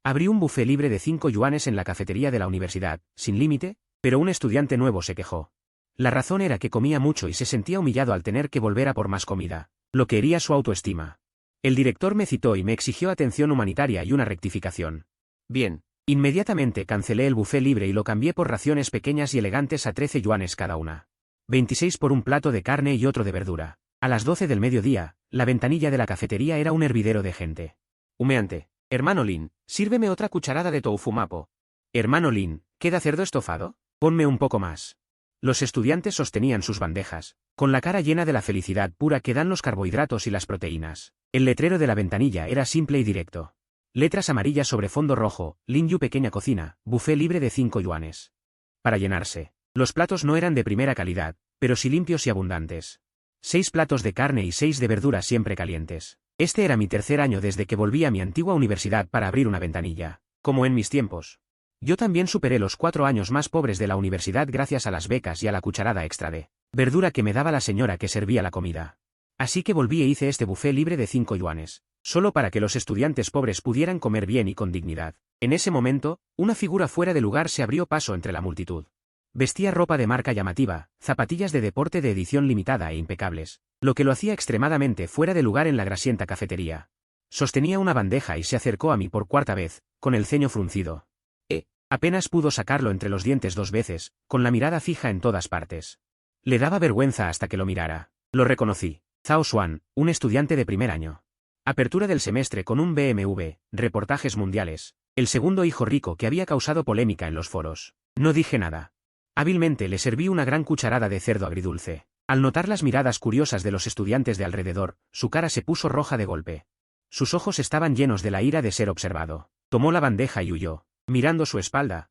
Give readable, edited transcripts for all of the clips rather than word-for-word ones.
Abrí un buffet libre de 5 yuanes en la cafetería de la universidad, sin límite, pero un estudiante nuevo se quejó. La razón era que comía mucho y se sentía humillado al tener que volver a por más comida, lo que hería su autoestima. El director me citó y me exigió atención humanitaria y una rectificación. Bien, inmediatamente cancelé el buffet libre y lo cambié por raciones pequeñas y elegantes a 13 yuanes cada una. 26 por un plato de carne y otro de verdura. A las 12 del mediodía, la ventanilla de la cafetería era un hervidero de gente. Humeante. Hermano Lin, sírveme otra cucharada de tofu mapo. Hermano Lin, ¿queda cerdo estofado? Ponme un poco más. Los estudiantes sostenían sus bandejas, con la cara llena de la felicidad pura que dan los carbohidratos y las proteínas. El letrero de la ventanilla era simple y directo. Letras amarillas sobre fondo rojo, Lin Yu pequeña cocina, buffet libre de 5 yuanes. Para llenarse. Los platos no eran de primera calidad, pero sí limpios y abundantes. 6 platos de carne y 6 de verduras siempre calientes. Este era mi tercer año desde que volví a mi antigua universidad para abrir una ventanilla. Como en mis tiempos. Yo también superé los 4 años más pobres de la universidad gracias a las becas y a la cucharada extra de verdura que me daba la señora que servía la comida. Así que volví e hice este buffet libre de 5 yuanes, solo para que los estudiantes pobres pudieran comer bien y con dignidad. En ese momento, una figura fuera de lugar se abrió paso entre la multitud. Vestía ropa de marca llamativa, zapatillas de deporte de edición limitada e impecables, lo que lo hacía extremadamente fuera de lugar en la grasienta cafetería. Sostenía una bandeja y se acercó a mí por cuarta vez, con el ceño fruncido. Apenas pudo sacarlo entre los dientes 2 veces, con la mirada fija en todas partes. Le daba vergüenza hasta que lo mirara. Lo reconocí. Zhao Xuan, un estudiante de primer año. Apertura del semestre con un BMW, reportajes mundiales. El segundo hijo rico que había causado polémica en los foros. No dije nada. Hábilmente le serví una gran cucharada de cerdo agridulce. Al notar las miradas curiosas de los estudiantes de alrededor, su cara se puso roja de golpe. Sus ojos estaban llenos de la ira de ser observado. Tomó la bandeja y huyó, mirando su espalda.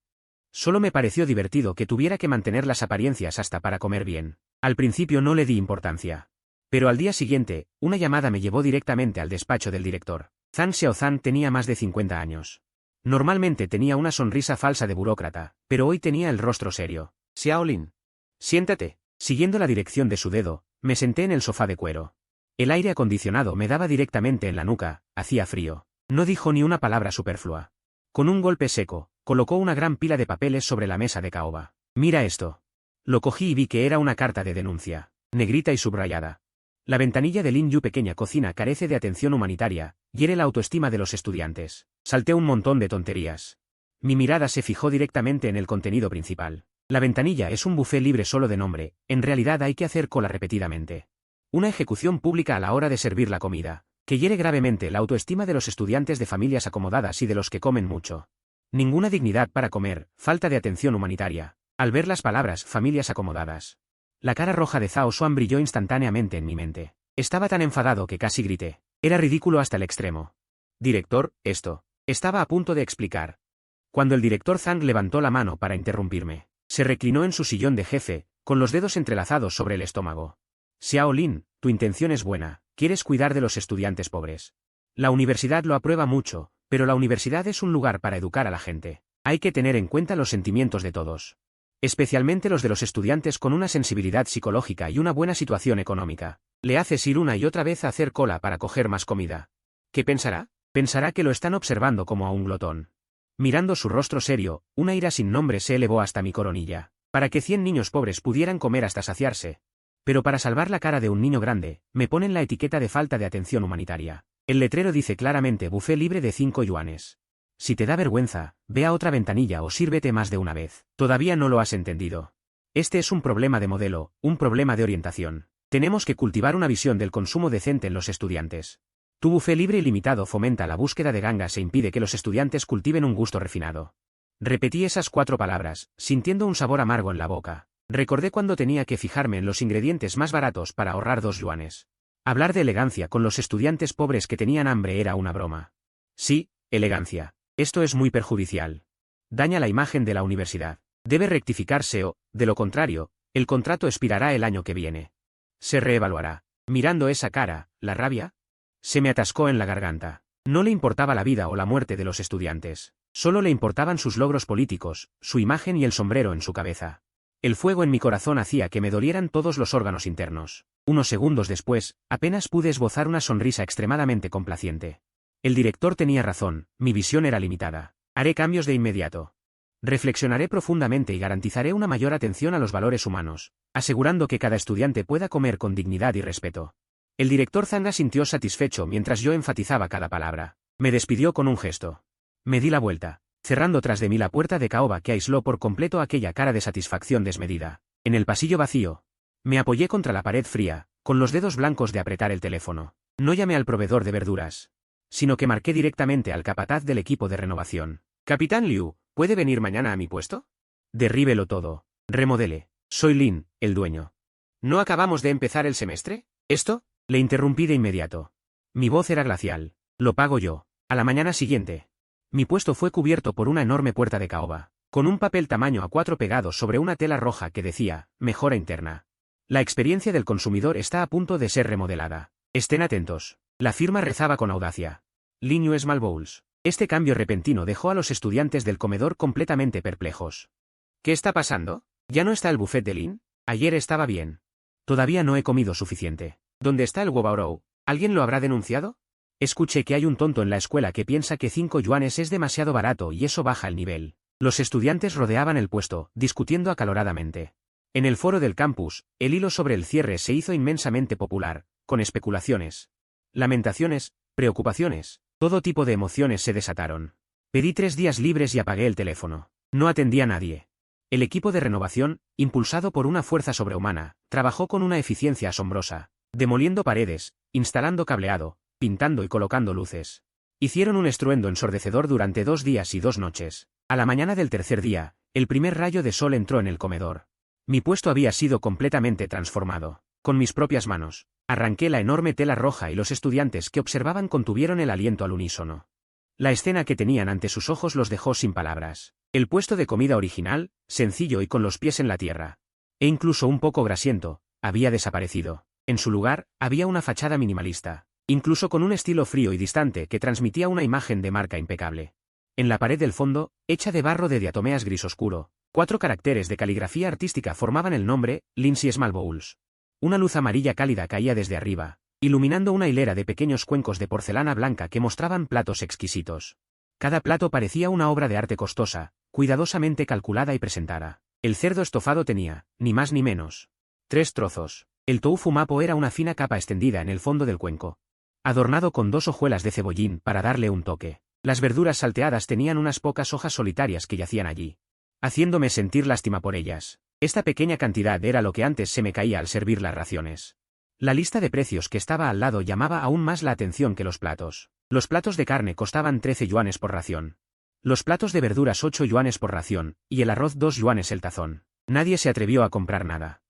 Solo me pareció divertido que tuviera que mantener las apariencias hasta para comer bien. Al principio no le di importancia. Pero al día siguiente, una llamada me llevó directamente al despacho del director. Zhang Xiaozhan tenía más de 50 años. Normalmente tenía una sonrisa falsa de burócrata, pero hoy tenía el rostro serio. Xiaolin. Siéntate. Siguiendo la dirección de su dedo, me senté en el sofá de cuero. El aire acondicionado me daba directamente en la nuca, hacía frío. No dijo ni una palabra superflua. Con un golpe seco, colocó una gran pila de papeles sobre la mesa de caoba. Mira esto. Lo cogí y vi que era una carta de denuncia, negrita y subrayada. La ventanilla de Lin Yu pequeña cocina carece de atención humanitaria, hiere la autoestima de los estudiantes. Salté un montón de tonterías. Mi mirada se fijó directamente en el contenido principal. La ventanilla es un buffet libre solo de nombre, en realidad hay que hacer cola repetidamente. Una ejecución pública a la hora de servir la comida, que hiere gravemente la autoestima de los estudiantes de familias acomodadas y de los que comen mucho. Ninguna dignidad para comer, falta de atención humanitaria. Al ver las palabras familias acomodadas. La cara roja de Zhao Xuan brilló instantáneamente en mi mente. Estaba tan enfadado que casi grité. Era ridículo hasta el extremo. Director, esto. Estaba a punto de explicar. Cuando el director Zhang levantó la mano para interrumpirme, se reclinó en su sillón de jefe, con los dedos entrelazados sobre el estómago. Xiao Lin, tu intención es buena, quieres cuidar de los estudiantes pobres. La universidad lo aprueba mucho, pero la universidad es un lugar para educar a la gente. Hay que tener en cuenta los sentimientos de todos. Especialmente los de los estudiantes con una sensibilidad psicológica y una buena situación económica. Le haces ir una y otra vez a hacer cola para coger más comida. ¿Qué pensará? Pensará que lo están observando como a un glotón. Mirando su rostro serio, una ira sin nombre se elevó hasta mi coronilla. Para que 100 niños pobres pudieran comer hasta saciarse. Pero para salvar la cara de un niño grande, me ponen la etiqueta de falta de atención humanitaria. El letrero dice claramente buffet libre de 5 yuanes. Si te da vergüenza, ve a otra ventanilla o sírvete más de una vez. Todavía no lo has entendido. Este es un problema de modelo, un problema de orientación. Tenemos que cultivar una visión del consumo decente en los estudiantes. Tu buffet libre ilimitado fomenta la búsqueda de gangas e impide que los estudiantes cultiven un gusto refinado. Repetí esas 4 palabras, sintiendo un sabor amargo en la boca. Recordé cuando tenía que fijarme en los ingredientes más baratos para ahorrar 2 yuanes. Hablar de elegancia con los estudiantes pobres que tenían hambre era una broma. Sí, elegancia. Esto es muy perjudicial. Daña la imagen de la universidad. Debe rectificarse o, de lo contrario, el contrato expirará el año que viene. Se reevaluará. Mirando esa cara, la rabia se me atascó en la garganta. No le importaba la vida o la muerte de los estudiantes. Solo le importaban sus logros políticos, su imagen y el sombrero en su cabeza. El fuego en mi corazón hacía que me dolieran todos los órganos internos. Unos segundos después, apenas pude esbozar una sonrisa extremadamente complaciente. El director tenía razón, mi visión era limitada. Haré cambios de inmediato. Reflexionaré profundamente y garantizaré una mayor atención a los valores humanos, asegurando que cada estudiante pueda comer con dignidad y respeto. El director Zanga sintió satisfecho mientras yo enfatizaba cada palabra. Me despidió con un gesto. Me di la vuelta, cerrando tras de mí la puerta de caoba que aisló por completo aquella cara de satisfacción desmedida. En el pasillo vacío, me apoyé contra la pared fría, con los dedos blancos de apretar el teléfono. No llamé al proveedor de verduras, sino que marqué directamente al capataz del equipo de renovación. Capitán Liu, ¿puede venir mañana a mi puesto? Derríbelo todo. Remodele. Soy Lin, el dueño. ¿No acabamos de empezar el semestre? ¿Esto? Le interrumpí de inmediato. Mi voz era glacial. Lo pago yo. A la mañana siguiente. Mi puesto fue cubierto por una enorme puerta de caoba, con un papel tamaño A4 pegado sobre una tela roja que decía, mejora interna. La experiencia del consumidor está a punto de ser remodelada. Estén atentos. La firma rezaba con audacia. Lin Yu Small Bowls. Este cambio repentino dejó a los estudiantes del comedor completamente perplejos. ¿Qué está pasando? ¿Ya no está el buffet de Lin? Ayer estaba bien. Todavía no he comido suficiente. ¿Dónde está el Wobaorou? ¿Alguien lo habrá denunciado? Escuché que hay un tonto en la escuela que piensa que 5 yuanes es demasiado barato y eso baja el nivel. Los estudiantes rodeaban el puesto, discutiendo acaloradamente. En el foro del campus, el hilo sobre el cierre se hizo inmensamente popular, con especulaciones, lamentaciones, preocupaciones, todo tipo de emociones se desataron. Pedí 3 días libres y apagué el teléfono. No atendí a nadie. El equipo de renovación, impulsado por una fuerza sobrehumana, trabajó con una eficiencia asombrosa, demoliendo paredes, instalando cableado, pintando y colocando luces. Hicieron un estruendo ensordecedor durante 2 días y 2 noches. A la mañana del tercer día, el primer rayo de sol entró en el comedor. Mi puesto había sido completamente transformado. Con mis propias manos, arranqué la enorme tela roja y los estudiantes que observaban contuvieron el aliento al unísono. La escena que tenían ante sus ojos los dejó sin palabras. El puesto de comida original, sencillo y con los pies en la tierra, e incluso un poco grasiento, había desaparecido. En su lugar, había una fachada minimalista, incluso con un estilo frío y distante que transmitía una imagen de marca impecable. En la pared del fondo, hecha de barro de diatomeas gris oscuro, 4 caracteres de caligrafía artística formaban el nombre, Lindsay Small Bowls. Una luz amarilla cálida caía desde arriba, iluminando una hilera de pequeños cuencos de porcelana blanca que mostraban platos exquisitos. Cada plato parecía una obra de arte costosa, cuidadosamente calculada y presentada. El cerdo estofado tenía, ni más ni menos, 3 trozos. El tofu mapo era una fina capa extendida en el fondo del cuenco, adornado con 2 hojuelas de cebollín para darle un toque. Las verduras salteadas tenían unas pocas hojas solitarias que yacían allí, haciéndome sentir lástima por ellas. Esta pequeña cantidad era lo que antes se me caía al servir las raciones. La lista de precios que estaba al lado llamaba aún más la atención que los platos. Los platos de carne costaban 13 yuanes por ración. Los platos de verduras 8 yuanes por ración, y el arroz 2 yuanes el tazón. Nadie se atrevió a comprar nada.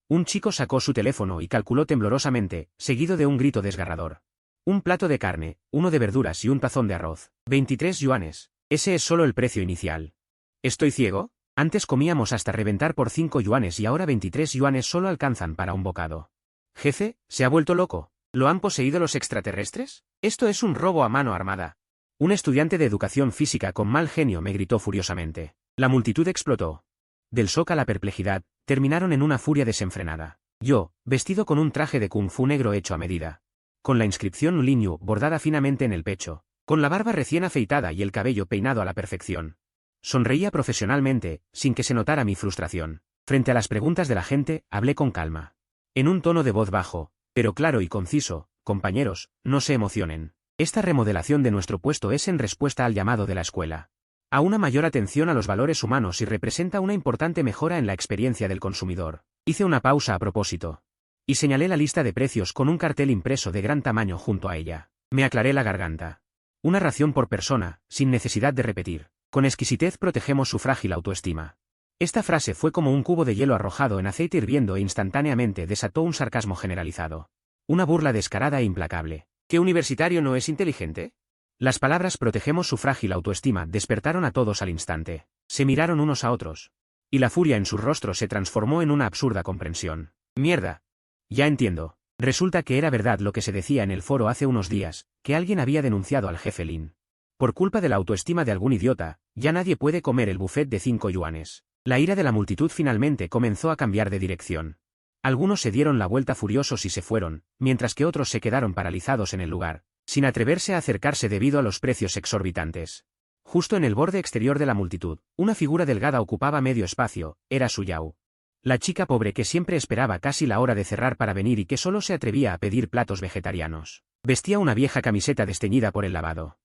Un chico sacó su teléfono y calculó temblorosamente, seguido de un grito desgarrador. Un plato de carne, 1 de verduras y un tazón de arroz. 23 yuanes. Ese es solo el precio inicial. ¿Estoy ciego? Antes comíamos hasta reventar por 5 yuanes y ahora 23 yuanes solo alcanzan para un bocado. Jefe, ¿se ha vuelto loco? ¿Lo han poseído los extraterrestres? Esto es un robo a mano armada. Un estudiante de educación física con mal genio me gritó furiosamente. La multitud explotó. Del shock a la perplejidad, terminaron en una furia desenfrenada. Yo, vestido con un traje de kung fu negro hecho a medida, con la inscripción Lin Yu bordada finamente en el pecho, con la barba recién afeitada y el cabello peinado a la perfección. Sonreía profesionalmente, sin que se notara mi frustración. Frente a las preguntas de la gente, hablé con calma. En un tono de voz bajo, pero claro y conciso: compañeros, no se emocionen. Esta remodelación de nuestro puesto es en respuesta al llamado de la escuela a una mayor atención a los valores humanos y representa una importante mejora en la experiencia del consumidor. Hice una pausa a propósito y señalé la lista de precios con un cartel impreso de gran tamaño junto a ella. Me aclaré la garganta. Una ración por persona, sin necesidad de repetir. Con exquisitez protegemos su frágil autoestima. Esta frase fue como un cubo de hielo arrojado en aceite hirviendo e instantáneamente desató un sarcasmo generalizado. Una burla descarada e implacable. ¿Qué universitario no es inteligente? Las palabras protegemos su frágil autoestima despertaron a todos al instante. Se miraron unos a otros. Y la furia en sus rostros se transformó en una absurda comprensión. Mierda. Ya entiendo. Resulta que era verdad lo que se decía en el foro hace unos días, que alguien había denunciado al jefe Lin. Por culpa de la autoestima de algún idiota, ya nadie puede comer el buffet de 5 yuanes. La ira de la multitud finalmente comenzó a cambiar de dirección. Algunos se dieron la vuelta furiosos y se fueron, mientras que otros se quedaron paralizados en el lugar, sin atreverse a acercarse debido a los precios exorbitantes. Justo en el borde exterior de la multitud, una figura delgada ocupaba medio espacio, era Su Yao. La chica pobre que siempre esperaba casi la hora de cerrar para venir y que solo se atrevía a pedir platos vegetarianos. Vestía una vieja camiseta desteñida por el lavado.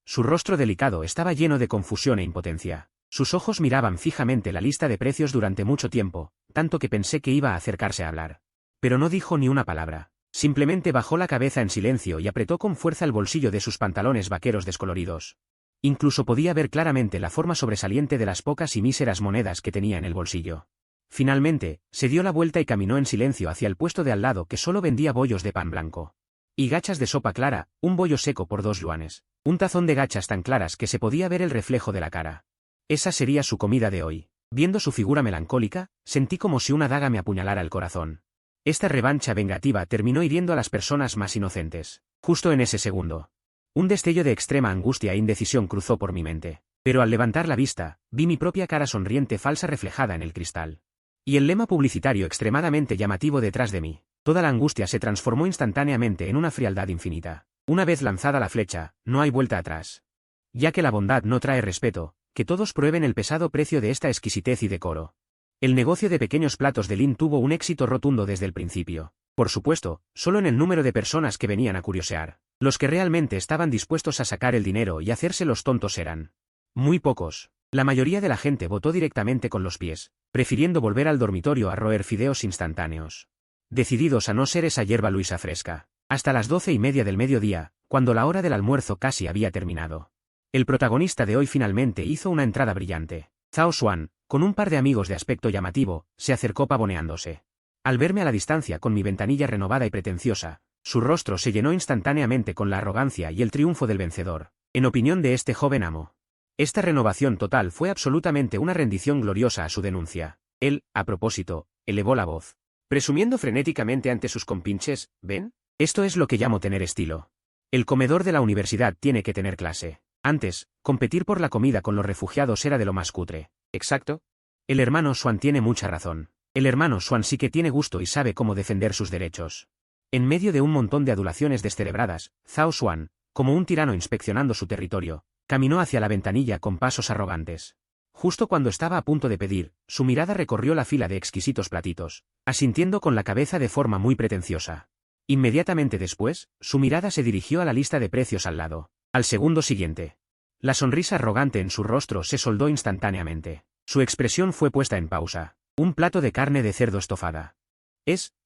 Su rostro delicado estaba lleno de confusión e impotencia. Sus ojos miraban fijamente la lista de precios durante mucho tiempo, tanto que pensé que iba a acercarse a hablar. Pero no dijo ni una palabra. Simplemente bajó la cabeza en silencio y apretó con fuerza el bolsillo de sus pantalones vaqueros descoloridos. Incluso podía ver claramente la forma sobresaliente de las pocas y míseras monedas que tenía en el bolsillo. Finalmente, se dio la vuelta y caminó en silencio hacia el puesto de al lado que solo vendía bollos de pan blanco. Y gachas de sopa clara, un bollo seco por 2 yuanes. Un tazón de gachas tan claras que se podía ver el reflejo de la cara. Esa sería su comida de hoy. Viendo su figura melancólica, sentí como si una daga me apuñalara el corazón. Esta revancha vengativa terminó hiriendo a las personas más inocentes. Justo en ese segundo. Un destello de extrema angustia e indecisión cruzó por mi mente. Pero al levantar la vista, vi mi propia cara sonriente falsa reflejada en el cristal. Y el lema publicitario extremadamente llamativo detrás de mí. Toda la angustia se transformó instantáneamente en una frialdad infinita. Una vez lanzada la flecha, no hay vuelta atrás. Ya que la bondad no trae respeto, que todos prueben el pesado precio de esta exquisitez y decoro. El negocio de pequeños platos de Lin tuvo un éxito rotundo desde el principio. Por supuesto, solo en el número de personas que venían a curiosear. Los que realmente estaban dispuestos a sacar el dinero y hacerse los tontos eran muy pocos. La mayoría de la gente votó directamente con los pies, prefiriendo volver al dormitorio a roer fideos instantáneos. Decididos a no ser esa hierba luisa fresca. Hasta las 12:30 del mediodía, cuando la hora del almuerzo casi había terminado. El protagonista de hoy finalmente hizo una entrada brillante. Zhao Xuan, con un par de amigos de aspecto llamativo, se acercó pavoneándose. Al verme a la distancia con mi ventanilla renovada y pretenciosa, su rostro se llenó instantáneamente con la arrogancia y el triunfo del vencedor, en opinión de este joven amo. Esta renovación total fue absolutamente una rendición gloriosa a su denuncia. Él, a propósito, elevó la voz, presumiendo frenéticamente ante sus compinches, ¿ven? Esto es lo que llamo tener estilo. El comedor de la universidad tiene que tener clase. Antes, competir por la comida con los refugiados era de lo más cutre. ¿Exacto? El hermano Xuan tiene mucha razón. El hermano Xuan sí que tiene gusto y sabe cómo defender sus derechos. En medio de un montón de adulaciones descerebradas, Zhao Xuan, como un tirano inspeccionando su territorio, caminó hacia la ventanilla con pasos arrogantes. Justo cuando estaba a punto de pedir, su mirada recorrió la fila de exquisitos platitos, asintiendo con la cabeza de forma muy pretenciosa. Inmediatamente después, su mirada se dirigió a la lista de precios al lado. Al segundo siguiente. La sonrisa arrogante en su rostro se soldó instantáneamente. Su expresión fue puesta en pausa. Un plato de carne de cerdo estofada.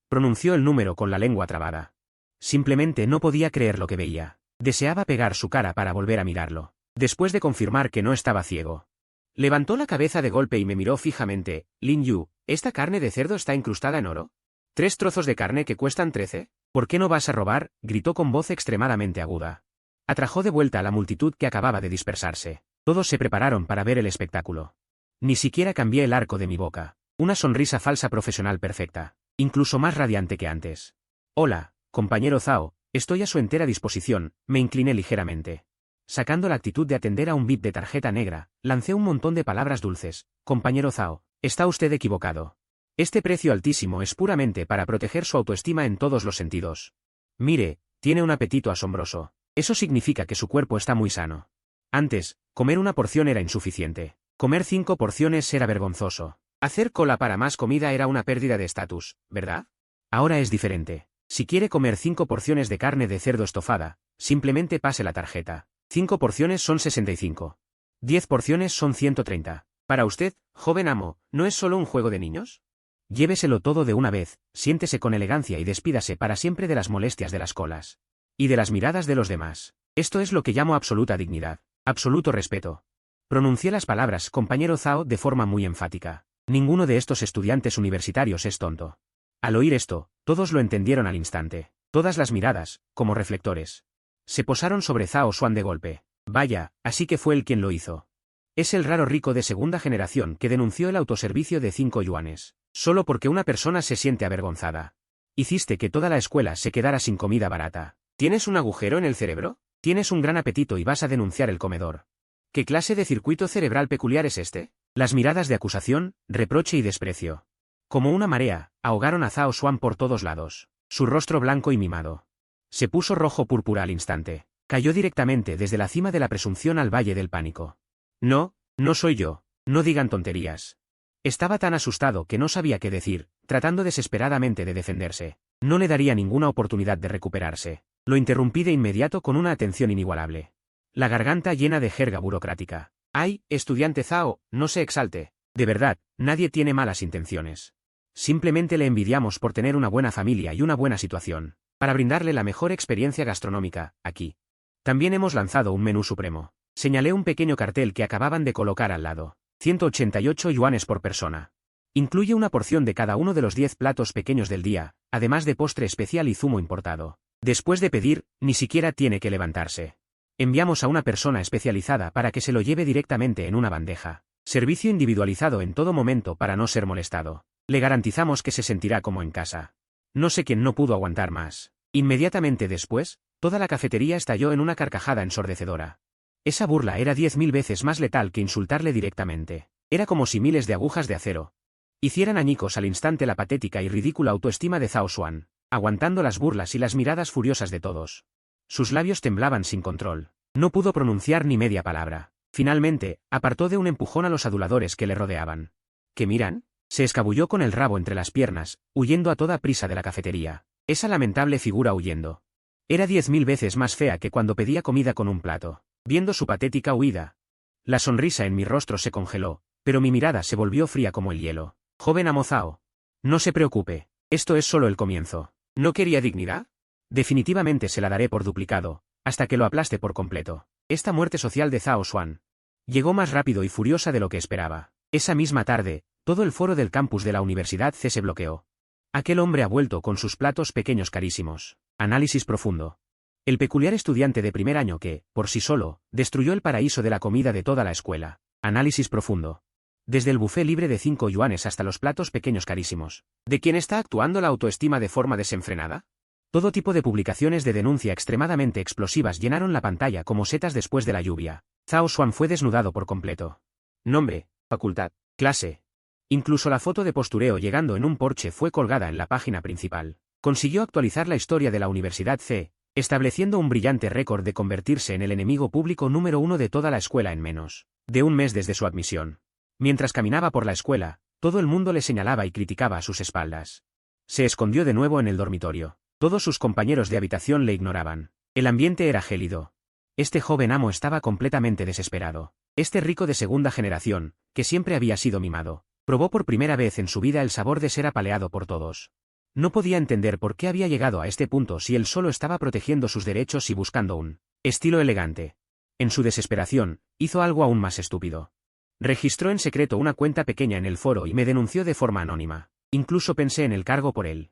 Pronunció el número con la lengua trabada. Simplemente no podía creer lo que veía. Deseaba pegar su cara para volver a mirarlo. Después de confirmar que no estaba ciego. Levantó la cabeza de golpe y me miró fijamente. Lin Yu, ¿esta carne de cerdo está incrustada en oro? 3 trozos de carne que cuestan 13. ¿Por qué no vas a robar? Gritó con voz extremadamente aguda. Atrajo de vuelta a la multitud que acababa de dispersarse. Todos se prepararon para ver el espectáculo. Ni siquiera cambié el arco de mi boca. Una sonrisa falsa profesional perfecta. Incluso más radiante que antes. Hola, compañero Zhao, estoy a su entera disposición, me incliné ligeramente. Sacando la actitud de atender a un bip de tarjeta negra, lancé un montón de palabras dulces. Compañero Zhao, está usted equivocado. Este precio altísimo es puramente para proteger su autoestima en todos los sentidos. Mire, tiene un apetito asombroso. Eso significa que su cuerpo está muy sano. Antes, comer una porción era insuficiente. Comer 5 porciones era vergonzoso. Hacer cola para más comida era una pérdida de estatus, ¿verdad? Ahora es diferente. Si quiere comer 5 porciones de carne de cerdo estofada, simplemente pase la tarjeta. 5 porciones son 65. 10 porciones son 130. Para usted, joven amo, ¿no es solo un juego de niños? Lléveselo todo de una vez, siéntese con elegancia y despídase para siempre de las molestias de las colas. Y de las miradas de los demás. Esto es lo que llamo absoluta dignidad. Absoluto respeto. Pronuncié las palabras compañero Zhao de forma muy enfática. Ninguno de estos estudiantes universitarios es tonto. Al oír esto, todos lo entendieron al instante. Todas las miradas, como reflectores, se posaron sobre Zhao Xuan de golpe. Vaya, así que fue él quien lo hizo. Es el raro rico de segunda generación que denunció el autoservicio de 5 yuanes. Solo porque una persona se siente avergonzada. Hiciste que toda la escuela se quedara sin comida barata. ¿Tienes un agujero en el cerebro? Tienes un gran apetito y vas a denunciar el comedor. ¿Qué clase de circuito cerebral peculiar es este? Las miradas de acusación, reproche y desprecio. Como una marea, ahogaron a Zhao Xuan por todos lados. Su rostro blanco y mimado Se puso rojo púrpura al instante. Cayó directamente desde la cima de la presunción al valle del pánico. No, no soy yo. No digan tonterías. Estaba tan asustado que no sabía qué decir, tratando desesperadamente de defenderse. No le daría ninguna oportunidad de recuperarse. Lo interrumpí de inmediato con una atención inigualable. La garganta llena de jerga burocrática. ¡Ay, estudiante Zhao, no se exalte! De verdad, nadie tiene malas intenciones. Simplemente le envidiamos por tener una buena familia y una buena situación, para brindarle la mejor experiencia gastronómica, aquí. También hemos lanzado un menú supremo. Señalé un pequeño cartel que acababan de colocar al lado. 188 yuanes por persona. Incluye una porción de cada uno de los 10 platos pequeños del día, además de postre especial y zumo importado. Después de pedir, ni siquiera tiene que levantarse. Enviamos a una persona especializada para que se lo lleve directamente en una bandeja. Servicio individualizado en todo momento para no ser molestado. Le garantizamos que se sentirá como en casa. No sé quién no pudo aguantar más. Inmediatamente después, toda la cafetería estalló en una carcajada ensordecedora. Esa burla era 10.000 veces más letal que insultarle directamente. Era como si miles de agujas de acero hicieran añicos al instante la patética y ridícula autoestima de Zhao Xuan, aguantando las burlas y las miradas furiosas de todos. Sus labios temblaban sin control. No pudo pronunciar ni media palabra. Finalmente, apartó de un empujón a los aduladores que le rodeaban. ¿Qué miran? Se escabulló con el rabo entre las piernas, huyendo a toda prisa de la cafetería. Esa lamentable figura huyendo. Era 10.000 veces más fea que cuando pedía comida con un plato. Viendo su patética huida, la sonrisa en mi rostro se congeló, pero mi mirada se volvió fría como el hielo. Joven amo Zhao. No se preocupe, esto es solo el comienzo. ¿No quería dignidad? Definitivamente se la daré por duplicado, hasta que lo aplaste por completo. Esta muerte social de Zhao Xuan llegó más rápido y furiosa de lo que esperaba. Esa misma tarde, todo el foro del campus de la Universidad C se bloqueó. Aquel hombre ha vuelto con sus platos pequeños carísimos. Análisis profundo. El peculiar estudiante de primer año que, por sí solo, destruyó el paraíso de la comida de toda la escuela. Análisis profundo. Desde el buffet libre de 5 yuanes hasta los platos pequeños carísimos. ¿De quién está actuando la autoestima de forma desenfrenada? Todo tipo de publicaciones de denuncia extremadamente explosivas llenaron la pantalla como setas después de la lluvia. Zhao Xuan fue desnudado por completo. Nombre, facultad, clase. Incluso la foto de postureo llegando en un Porsche fue colgada en la página principal. Consiguió actualizar la historia de la Universidad C, estableciendo un brillante récord de convertirse en el enemigo público número 1 de toda la escuela en menos de un mes desde su admisión. Mientras caminaba por la escuela, todo el mundo le señalaba y criticaba a sus espaldas. Se escondió de nuevo en el dormitorio. Todos sus compañeros de habitación le ignoraban. El ambiente era gélido. Este joven amo estaba completamente desesperado. Este rico de segunda generación, que siempre había sido mimado, probó por primera vez en su vida el sabor de ser apaleado por todos. No podía entender por qué había llegado a este punto si él solo estaba protegiendo sus derechos y buscando un estilo elegante. En su desesperación, hizo algo aún más estúpido. Registró en secreto una cuenta pequeña en el foro y me denunció de forma anónima. Incluso pensé en el cargo por él.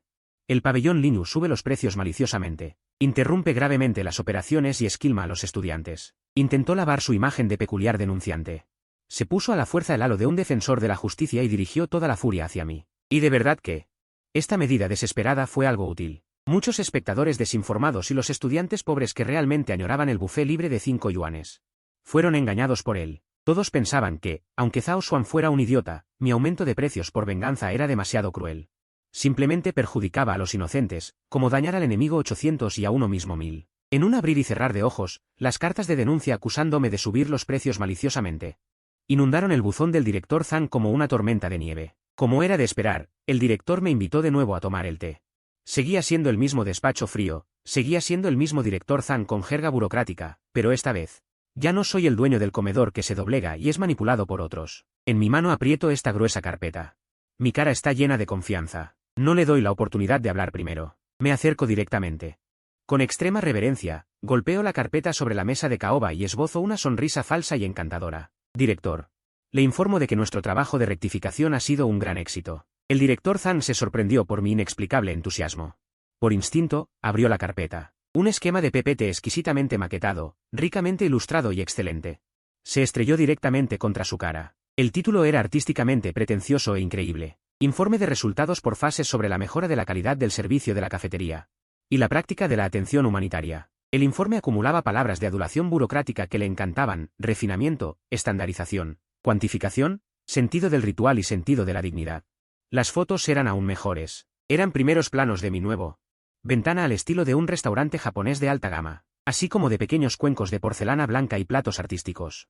El pabellón Linux sube los precios maliciosamente. Interrumpe gravemente las operaciones y esquilma a los estudiantes. Intentó lavar su imagen de peculiar denunciante. Se puso a la fuerza el halo de un defensor de la justicia y dirigió toda la furia hacia mí. Y de verdad que esta medida desesperada fue algo útil. Muchos espectadores desinformados y los estudiantes pobres que realmente añoraban el buffet libre de 5 yuanes fueron engañados por él. Todos pensaban que, aunque Zhao Xuan fuera un idiota, mi aumento de precios por venganza era demasiado cruel. Simplemente perjudicaba a los inocentes, como dañar al enemigo 800 y a uno mismo 1000. En un abrir y cerrar de ojos, las cartas de denuncia acusándome de subir los precios maliciosamente inundaron el buzón del director Zhang como una tormenta de nieve. Como era de esperar, el director me invitó de nuevo a tomar el té. Seguía siendo el mismo despacho frío, seguía siendo el mismo director Zhang con jerga burocrática, pero esta vez ya no soy el dueño del comedor que se doblega y es manipulado por otros. En mi mano aprieto esta gruesa carpeta. Mi cara está llena de confianza. No le doy la oportunidad de hablar primero. Me acerco directamente. Con extrema reverencia, golpeo la carpeta sobre la mesa de caoba y esbozo una sonrisa falsa y encantadora. Director. Le informo de que nuestro trabajo de rectificación ha sido un gran éxito. El director Zhang se sorprendió por mi inexplicable entusiasmo. Por instinto, abrió la carpeta. Un esquema de PPT exquisitamente maquetado, ricamente ilustrado y excelente. Se estrelló directamente contra su cara. El título era artísticamente pretencioso e increíble. Informe de resultados por fases sobre la mejora de la calidad del servicio de la cafetería y la práctica de la atención humanitaria. El informe acumulaba palabras de adulación burocrática que le encantaban: refinamiento, estandarización, cuantificación, sentido del ritual y sentido de la dignidad. Las fotos eran aún mejores. Eran primeros planos de mi nuevo ventana al estilo de un restaurante japonés de alta gama, así como de pequeños cuencos de porcelana blanca y platos artísticos.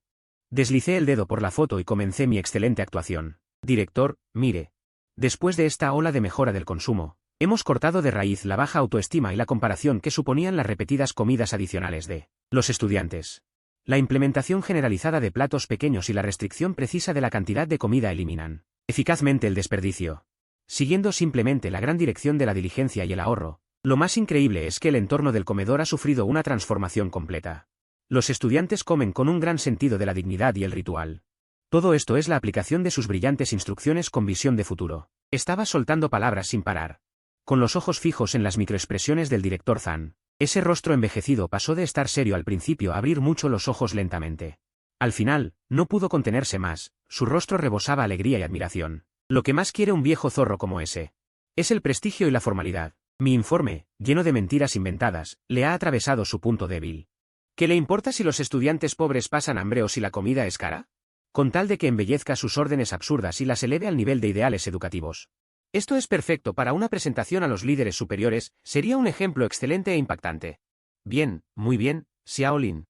Deslicé el dedo por la foto y comencé mi excelente actuación. Director, mire. Después de esta ola de mejora del consumo, hemos cortado de raíz la baja autoestima y la comparación que suponían las repetidas comidas adicionales de los estudiantes. La implementación generalizada de platos pequeños y la restricción precisa de la cantidad de comida eliminan eficazmente el desperdicio. Siguiendo simplemente la gran dirección de la diligencia y el ahorro, lo más increíble es que el entorno del comedor ha sufrido una transformación completa. Los estudiantes comen con un gran sentido de la dignidad y el ritual. Todo esto es la aplicación de sus brillantes instrucciones con visión de futuro. Estaba soltando palabras sin parar. Con los ojos fijos en las microexpresiones del director Zhang, ese rostro envejecido pasó de estar serio al principio a abrir mucho los ojos lentamente. Al final, no pudo contenerse más, su rostro rebosaba alegría y admiración. Lo que más quiere un viejo zorro como ese es el prestigio y la formalidad. Mi informe, lleno de mentiras inventadas, le ha atravesado su punto débil. ¿Qué le importa si los estudiantes pobres pasan hambre o si la comida es cara? Con tal de que embellezca sus órdenes absurdas y las eleve al nivel de ideales educativos. Esto es perfecto para una presentación a los líderes superiores, sería un ejemplo excelente e impactante. Bien, muy bien, Xiaolin.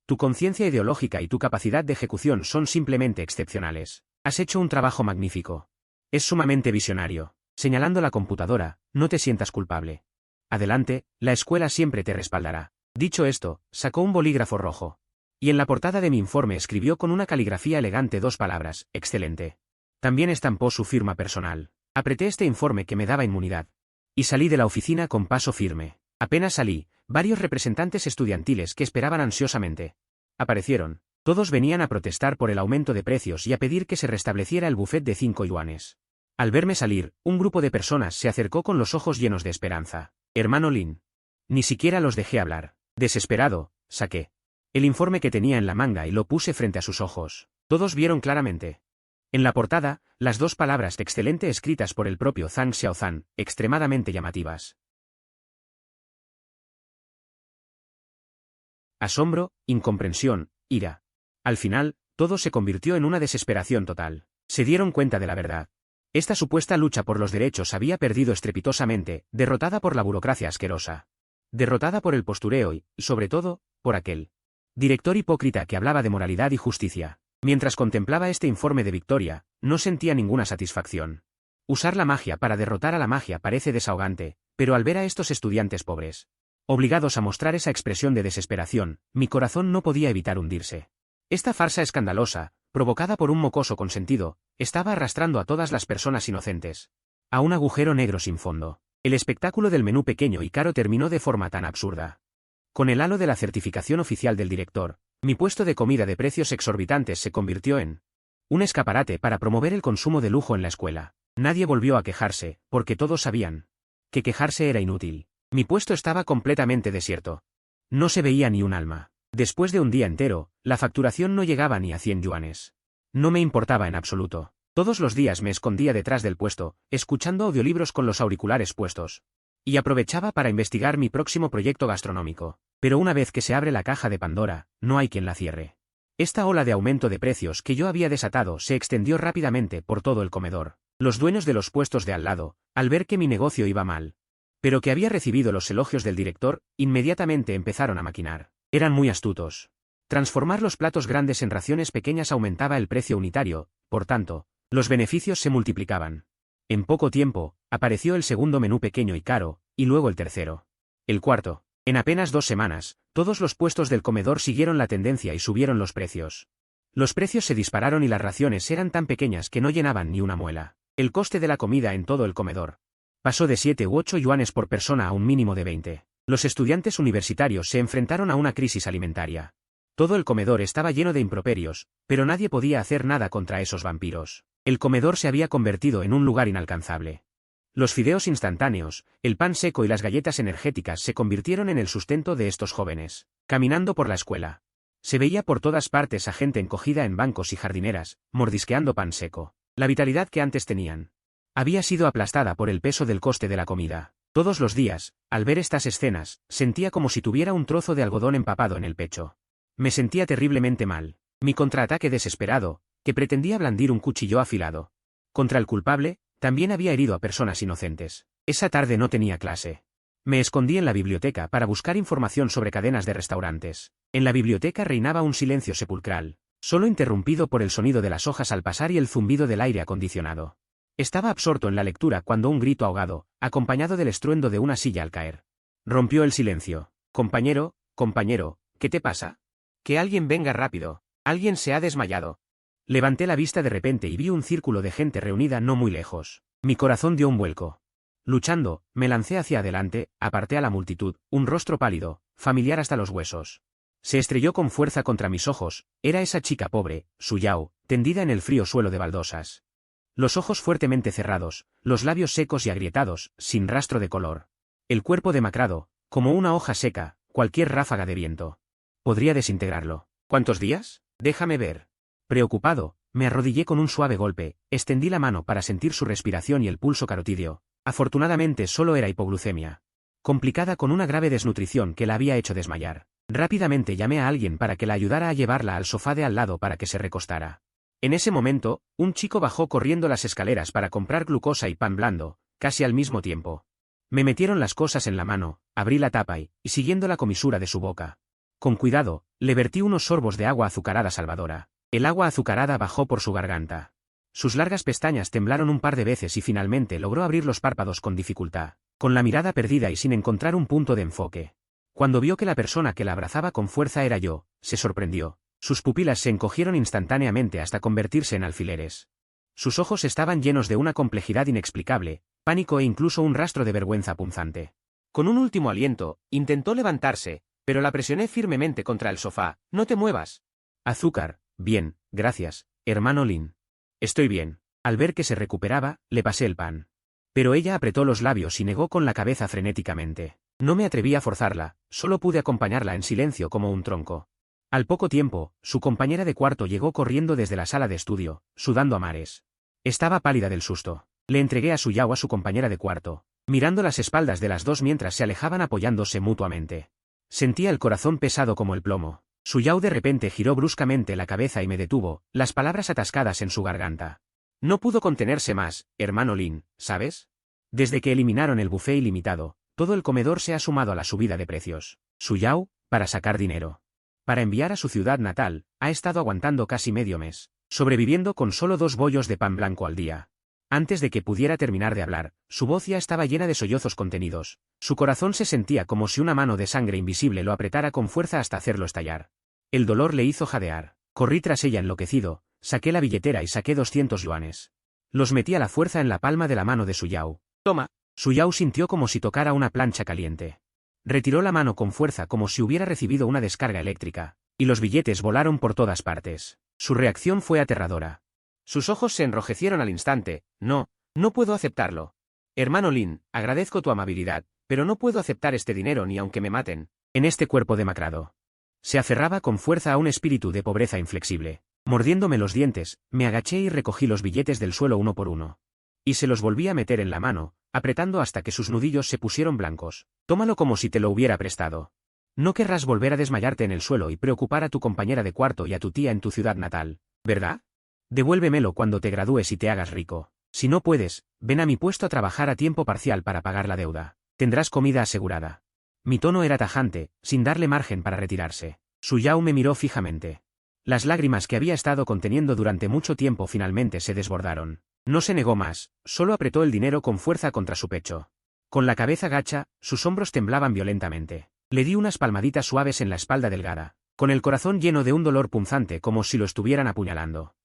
Tu conciencia ideológica y tu capacidad de ejecución son simplemente excepcionales. Has hecho un trabajo magnífico. Es sumamente visionario. Señalando la computadora, no te sientas culpable. Adelante, la escuela siempre te respaldará. Dicho esto, sacó un bolígrafo rojo. Y en la portada de mi informe escribió con una caligrafía elegante dos palabras, excelente. También estampó su firma personal. Apreté este informe que me daba inmunidad. Y salí de la oficina con paso firme. Apenas salí, varios representantes estudiantiles que esperaban ansiosamente aparecieron. Todos venían a protestar por el aumento de precios y a pedir que se restableciera el buffet de 5 yuanes. Al verme salir, un grupo de personas se acercó con los ojos llenos de esperanza. Hermano Lin. Ni siquiera los dejé hablar. Desesperado, saqué el informe que tenía en la manga y lo puse frente a sus ojos. Todos vieron claramente. En la portada, las dos palabras de excelente escritas por el propio Zhang Xiaozhan, extremadamente llamativas. Asombro, incomprensión, ira. Al final, todo se convirtió en una desesperación total. Se dieron cuenta de la verdad. Esta supuesta lucha por los derechos había perdido estrepitosamente, derrotada por la burocracia asquerosa. Derrotada por el postureo y, sobre todo, por aquel director hipócrita que hablaba de moralidad y justicia. Mientras contemplaba este informe de victoria, no sentía ninguna satisfacción. Usar la magia para derrotar a la magia parece desahogante, pero al ver a estos estudiantes pobres, obligados a mostrar esa expresión de desesperación, mi corazón no podía evitar hundirse. Esta farsa escandalosa, provocada por un mocoso consentido, estaba arrastrando a todas las personas inocentes a un agujero negro sin fondo. El espectáculo del menú pequeño y caro terminó de forma tan absurda. Con el halo de la certificación oficial del director, mi puesto de comida de precios exorbitantes se convirtió en un escaparate para promover el consumo de lujo en la escuela. Nadie volvió a quejarse, porque todos sabían que quejarse era inútil. Mi puesto estaba completamente desierto. No se veía ni un alma. Después de un día entero, la facturación no llegaba ni a 100 yuanes. No me importaba en absoluto. Todos los días me escondía detrás del puesto, escuchando audiolibros con los auriculares puestos. Y aprovechaba para investigar mi próximo proyecto gastronómico. Pero una vez que se abre la caja de Pandora, no hay quien la cierre. Esta ola de aumento de precios que yo había desatado se extendió rápidamente por todo el comedor. Los dueños de los puestos de al lado, al ver que mi negocio iba mal, pero que había recibido los elogios del director, inmediatamente empezaron a maquinar. Eran muy astutos. Transformar los platos grandes en raciones pequeñas aumentaba el precio unitario, por tanto, los beneficios se multiplicaban. En poco tiempo, apareció el segundo menú pequeño y caro, y luego el tercero. El cuarto. En apenas 2 semanas, todos los puestos del comedor siguieron la tendencia y subieron los precios. Los precios se dispararon y las raciones eran tan pequeñas que no llenaban ni una muela. El coste de la comida en todo el comedor pasó de 7 u 8 yuanes por persona a un mínimo de 20. Los estudiantes universitarios se enfrentaron a una crisis alimentaria. Todo el comedor estaba lleno de improperios, pero nadie podía hacer nada contra esos vampiros. El comedor se había convertido en un lugar inalcanzable. Los fideos instantáneos, el pan seco y las galletas energéticas se convirtieron en el sustento de estos jóvenes. Caminando por la escuela, se veía por todas partes a gente encogida en bancos y jardineras, mordisqueando pan seco. La vitalidad que antes tenían había sido aplastada por el peso del coste de la comida. Todos los días, al ver estas escenas, sentía como si tuviera un trozo de algodón empapado en el pecho. Me sentía terriblemente mal. Mi contraataque desesperado, que pretendía blandir un cuchillo afilado contra el culpable, también había herido a personas inocentes. Esa tarde no tenía clase. Me escondí en la biblioteca para buscar información sobre cadenas de restaurantes. En la biblioteca reinaba un silencio sepulcral, solo interrumpido por el sonido de las hojas al pasar y el zumbido del aire acondicionado. Estaba absorto en la lectura cuando un grito ahogado, acompañado del estruendo de una silla al caer, rompió el silencio. Compañero, compañero, ¿qué te pasa? Que alguien venga rápido. Alguien se ha desmayado. Levanté la vista de repente y vi un círculo de gente reunida no muy lejos. Mi corazón dio un vuelco. Luchando, me lancé hacia adelante, aparté a la multitud, un rostro pálido, familiar hasta los huesos. Se estrelló con fuerza contra mis ojos, era esa chica pobre, Su Yao, tendida en el frío suelo de baldosas. Los ojos fuertemente cerrados, los labios secos y agrietados, sin rastro de color. El cuerpo demacrado, como una hoja seca, cualquier ráfaga de viento podría desintegrarlo. ¿Cuántos días? Déjame ver. Preocupado, me arrodillé con un suave golpe, extendí la mano para sentir su respiración y el pulso carotídeo. Afortunadamente solo era hipoglucemia, complicada con una grave desnutrición que la había hecho desmayar. Rápidamente llamé a alguien para que la ayudara a llevarla al sofá de al lado para que se recostara. En ese momento, un chico bajó corriendo las escaleras para comprar glucosa y pan blando, casi al mismo tiempo. Me metieron las cosas en la mano, abrí la tapa y, siguiendo la comisura de su boca, con cuidado, le vertí unos sorbos de agua azucarada salvadora. El agua azucarada bajó por su garganta. Sus largas pestañas temblaron un par de veces y finalmente logró abrir los párpados con dificultad, con la mirada perdida y sin encontrar un punto de enfoque. Cuando vio que la persona que la abrazaba con fuerza era yo, se sorprendió. Sus pupilas se encogieron instantáneamente hasta convertirse en alfileres. Sus ojos estaban llenos de una complejidad inexplicable, pánico e incluso un rastro de vergüenza punzante. Con un último aliento, intentó levantarse, pero la presioné firmemente contra el sofá. «No te muevas». «Azúcar, bien, gracias, hermano Lin. Estoy bien». Al ver que se recuperaba, le pasé el pan. Pero ella apretó los labios y negó con la cabeza frenéticamente. No me atreví a forzarla, solo pude acompañarla en silencio como un tronco. Al poco tiempo, su compañera de cuarto llegó corriendo desde la sala de estudio, sudando a mares. Estaba pálida del susto. Le entregué a Su Yao a su compañera de cuarto, mirando las espaldas de las dos mientras se alejaban apoyándose mutuamente. Sentía el corazón pesado como el plomo. Su Yao de repente giró bruscamente la cabeza y me detuvo, las palabras atascadas en su garganta. No pudo contenerse más, hermano Lin, ¿sabes? Desde que eliminaron el buffet ilimitado, todo el comedor se ha sumado a la subida de precios. Su Yao, para sacar dinero. Para enviar a su ciudad natal, ha estado aguantando casi medio mes, sobreviviendo con solo 2 bollos de pan blanco al día. Antes de que pudiera terminar de hablar, su voz ya estaba llena de sollozos contenidos. Su corazón se sentía como si una mano de sangre invisible lo apretara con fuerza hasta hacerlo estallar. El dolor le hizo jadear. Corrí tras ella enloquecido, saqué la billetera y saqué 200 yuanes. Los metí a la fuerza en la palma de la mano de Su Yao. «Toma». Su Yao sintió como si tocara una plancha caliente. Retiró la mano con fuerza como si hubiera recibido una descarga eléctrica, y los billetes volaron por todas partes. Su reacción fue aterradora. Sus ojos se enrojecieron al instante. «No, no puedo aceptarlo. Hermano Lin, agradezco tu amabilidad, pero no puedo aceptar este dinero ni aunque me maten». En este cuerpo demacrado. Se aferraba con fuerza a un espíritu de pobreza inflexible. Mordiéndome los dientes, me agaché y recogí los billetes del suelo uno por uno. Y se los volví a meter en la mano, apretando hasta que sus nudillos se pusieron blancos. «Tómalo como si te lo hubiera prestado. No querrás volver a desmayarte en el suelo y preocupar a tu compañera de cuarto y a tu tía en tu ciudad natal, ¿verdad? Devuélvemelo cuando te gradúes y te hagas rico. Si no puedes, ven a mi puesto a trabajar a tiempo parcial para pagar la deuda. Tendrás comida asegurada». Mi tono era tajante, sin darle margen para retirarse. Su Yao me miró fijamente. Las lágrimas que había estado conteniendo durante mucho tiempo finalmente se desbordaron. No se negó más, solo apretó el dinero con fuerza contra su pecho. Con la cabeza gacha, sus hombros temblaban violentamente. Le di unas palmaditas suaves en la espalda delgada, con el corazón lleno de un dolor punzante como si lo estuvieran apuñalando.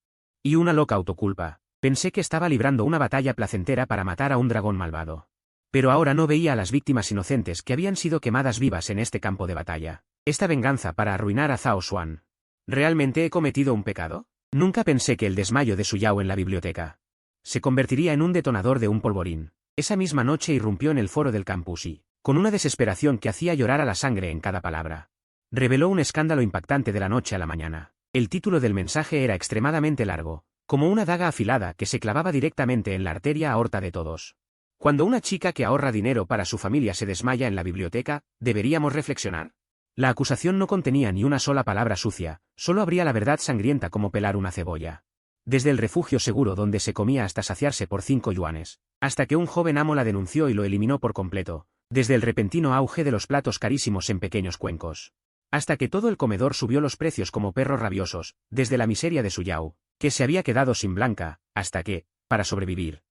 Y una loca autoculpa. Pensé que estaba librando una batalla placentera para matar a un dragón malvado. Pero ahora no veía a las víctimas inocentes que habían sido quemadas vivas en este campo de batalla. Esta venganza para arruinar a Zhao Xuan. ¿Realmente he cometido un pecado? Nunca pensé que el desmayo de Su Yao en la biblioteca se convertiría en un detonador de un polvorín. Esa misma noche irrumpió en el foro del campus y, con una desesperación que hacía llorar a la sangre en cada palabra, reveló un escándalo impactante de la noche a la mañana. El título del mensaje era extremadamente largo, como una daga afilada que se clavaba directamente en la arteria aorta de todos. Cuando una chica que ahorra dinero para su familia se desmaya en la biblioteca, ¿deberíamos reflexionar? La acusación no contenía ni una sola palabra sucia, solo abría la verdad sangrienta como pelar una cebolla. Desde el refugio seguro donde se comía hasta saciarse por 5 yuanes, hasta que un joven amo la denunció y lo eliminó por completo, Desde el repentino auge de los platos carísimos en pequeños cuencos, hasta que todo el comedor subió los precios como perros rabiosos, desde la miseria de su Yao, que se había quedado sin Blanca, hasta que, para sobrevivir,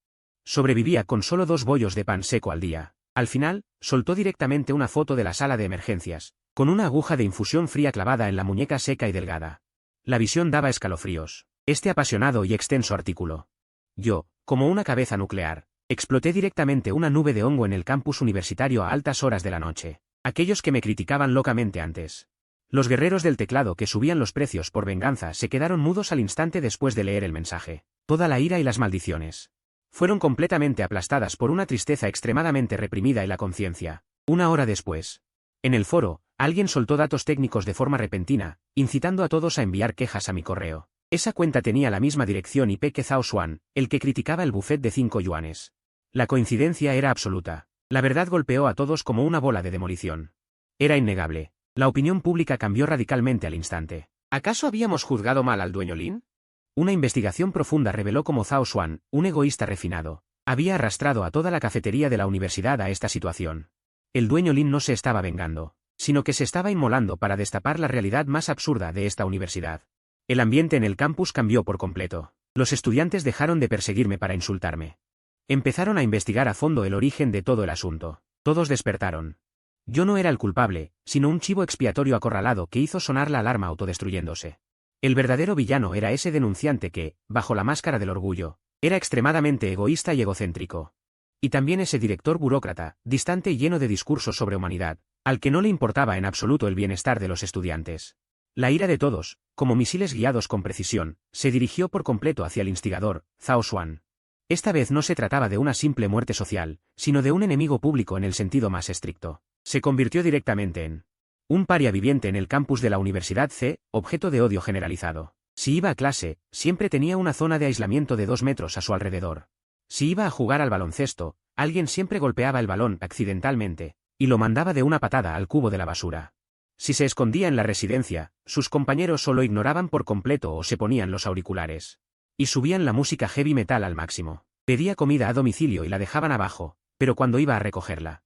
sobrevivía con solo 2 bollos de pan seco al día. Al final, soltó directamente una foto de la sala de emergencias, con una aguja de infusión fría clavada en la muñeca seca y delgada. La visión daba escalofríos. Este apasionado y extenso artículo. Yo, como una cabeza nuclear, exploté directamente una nube de hongo en el campus universitario a altas horas de la noche. Aquellos que me criticaban locamente antes. Los guerreros del teclado que subían los precios por venganza se quedaron mudos al instante después de leer el mensaje. Toda la ira y las maldiciones fueron completamente aplastadas por una tristeza extremadamente reprimida y la conciencia. Una hora después, en el foro, alguien soltó datos técnicos de forma repentina, incitando a todos a enviar quejas a mi correo. Esa cuenta tenía la misma dirección IP que Zhao Xuan, el que criticaba el buffet de 5 yuanes. La coincidencia era absoluta. La verdad golpeó a todos como una bola de demolición. Era innegable. La opinión pública cambió radicalmente al instante. ¿Acaso habíamos juzgado mal al dueño Lin? Una investigación profunda reveló cómo Zhao Xuan, un egoísta refinado, había arrastrado a toda la cafetería de la universidad a esta situación. El dueño Lin no se estaba vengando, sino que se estaba inmolando para destapar la realidad más absurda de esta universidad. El ambiente en el campus cambió por completo. Los estudiantes dejaron de perseguirme para insultarme. Empezaron a investigar a fondo el origen de todo el asunto. Todos despertaron. Yo no era el culpable, sino un chivo expiatorio acorralado que hizo sonar la alarma autodestruyéndose. El verdadero villano era ese denunciante que, bajo la máscara del orgullo, era extremadamente egoísta y egocéntrico. Y también ese director burócrata, distante y lleno de discursos sobre humanidad, al que no le importaba en absoluto el bienestar de los estudiantes. La ira de todos, como misiles guiados con precisión, se dirigió por completo hacia el instigador, Zhao Xuan. Esta vez no se trataba de una simple muerte social, sino de un enemigo público en el sentido más estricto. Se convirtió directamente en un paria viviente en el campus de la Universidad C, objeto de odio generalizado. Si iba a clase, siempre tenía una zona de aislamiento de 2 metros a su alrededor. Si iba a jugar al baloncesto, alguien siempre golpeaba el balón accidentalmente, y lo mandaba de una patada al cubo de la basura. Si se escondía en la residencia, sus compañeros o lo ignoraban por completo o se ponían los auriculares. Y subían la música heavy metal al máximo. Pedía comida a domicilio y la dejaban abajo, pero cuando iba a recogerla,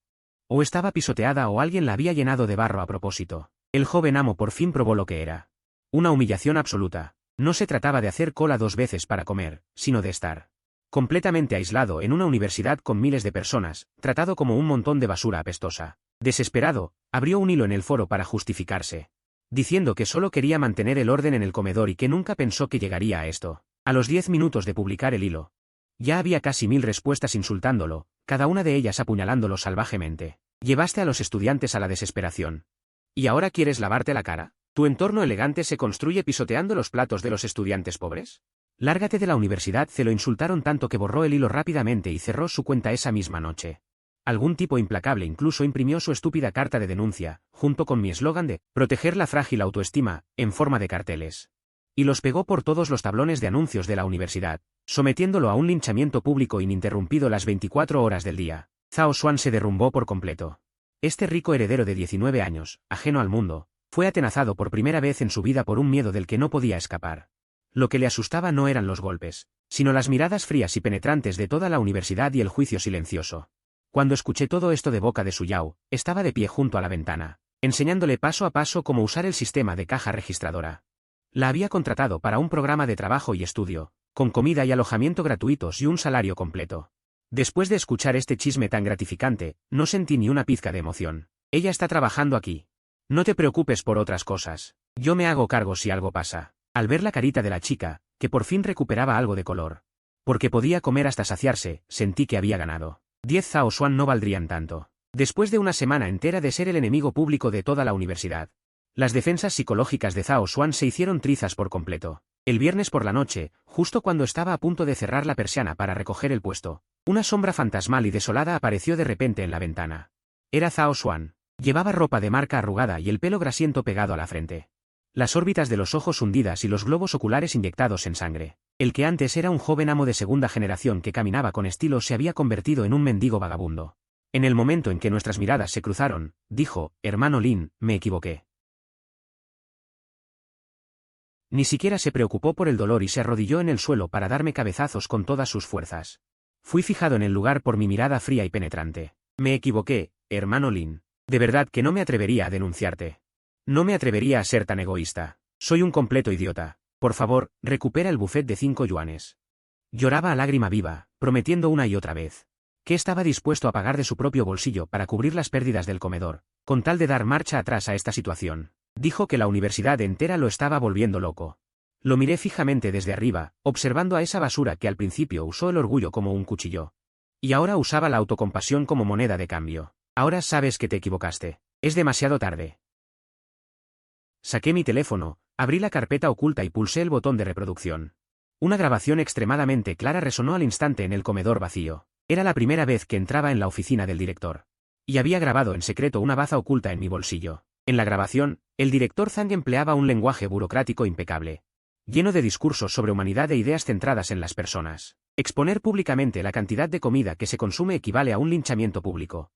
o estaba pisoteada o alguien la había llenado de barro a propósito. El joven amo por fin probó lo que era. Una humillación absoluta. No se trataba de hacer cola 2 veces para comer, sino de estar completamente aislado en una universidad con miles de personas, tratado como un montón de basura apestosa. Desesperado, abrió un hilo en el foro para justificarse, diciendo que solo quería mantener el orden en el comedor y que nunca pensó que llegaría a esto. A los 10 minutos de publicar el hilo, ya había casi 1000 respuestas insultándolo, cada una de ellas apuñalándolo salvajemente. Llevaste a los estudiantes a la desesperación. ¿Y ahora quieres lavarte la cara? ¿Tu entorno elegante se construye pisoteando los platos de los estudiantes pobres? Lárgate de la universidad. Se lo insultaron tanto que borró el hilo rápidamente y cerró su cuenta esa misma noche. Algún tipo implacable incluso imprimió su estúpida carta de denuncia, junto con mi eslogan de «proteger la frágil autoestima», en forma de carteles. Y los pegó por todos los tablones de anuncios de la universidad, sometiéndolo a un linchamiento público ininterrumpido las 24 horas del día. Zhao Xuan se derrumbó por completo. Este rico heredero de 19 años, ajeno al mundo, fue atenazado por primera vez en su vida por un miedo del que no podía escapar. Lo que le asustaba no eran los golpes, sino las miradas frías y penetrantes de toda la universidad y el juicio silencioso. Cuando escuché todo esto de boca de su Yao, estaba de pie junto a la ventana, enseñándole paso a paso cómo usar el sistema de caja registradora. La había contratado para un programa de trabajo y estudio, con comida y alojamiento gratuitos y un salario completo. Después de escuchar este chisme tan gratificante, no sentí ni una pizca de emoción. Ella está trabajando aquí. No te preocupes por otras cosas. Yo me hago cargo si algo pasa. Al ver la carita de la chica, que por fin recuperaba algo de color, porque podía comer hasta saciarse, sentí que había ganado. 10 Zhao Xuan no valdrían tanto. Después de una semana entera de ser el enemigo público de toda la universidad, las defensas psicológicas de Zhao Xuan se hicieron trizas por completo. El viernes por la noche, justo cuando estaba a punto de cerrar la persiana para recoger el puesto, una sombra fantasmal y desolada apareció de repente en la ventana. Era Zhao Xuan. Llevaba ropa de marca arrugada y el pelo grasiento pegado a la frente. Las órbitas de los ojos hundidas y los globos oculares inyectados en sangre. El que antes era un joven amo de segunda generación que caminaba con estilo se había convertido en un mendigo vagabundo. En el momento en que nuestras miradas se cruzaron, dijo, «Hermano Lin, me equivoqué». Ni siquiera se preocupó por el dolor y se arrodilló en el suelo para darme cabezazos con todas sus fuerzas. Fui fijado en el lugar por mi mirada fría y penetrante. «Me equivoqué, hermano Lin. De verdad que no me atrevería a denunciarte. No me atrevería a ser tan egoísta. Soy un completo idiota. Por favor, recupera el buffet de 5 yuanes. Lloraba a lágrima viva, prometiendo una y otra vez que estaba dispuesto a pagar de su propio bolsillo para cubrir las pérdidas del comedor, con tal de dar marcha atrás a esta situación. Dijo que la universidad entera lo estaba volviendo loco. Lo miré fijamente desde arriba, observando a esa basura que al principio usó el orgullo como un cuchillo. Y ahora usaba la autocompasión como moneda de cambio. Ahora sabes que te equivocaste. Es demasiado tarde. Saqué mi teléfono, abrí la carpeta oculta y pulsé el botón de reproducción. Una grabación extremadamente clara resonó al instante en el comedor vacío. Era la primera vez que entraba en la oficina del director. Y había grabado en secreto una baza oculta en mi bolsillo. En la grabación, el director Zhang empleaba un lenguaje burocrático impecable, lleno de discursos sobre humanidad e ideas centradas en las personas. Exponer públicamente la cantidad de comida que se consume equivale a un linchamiento público,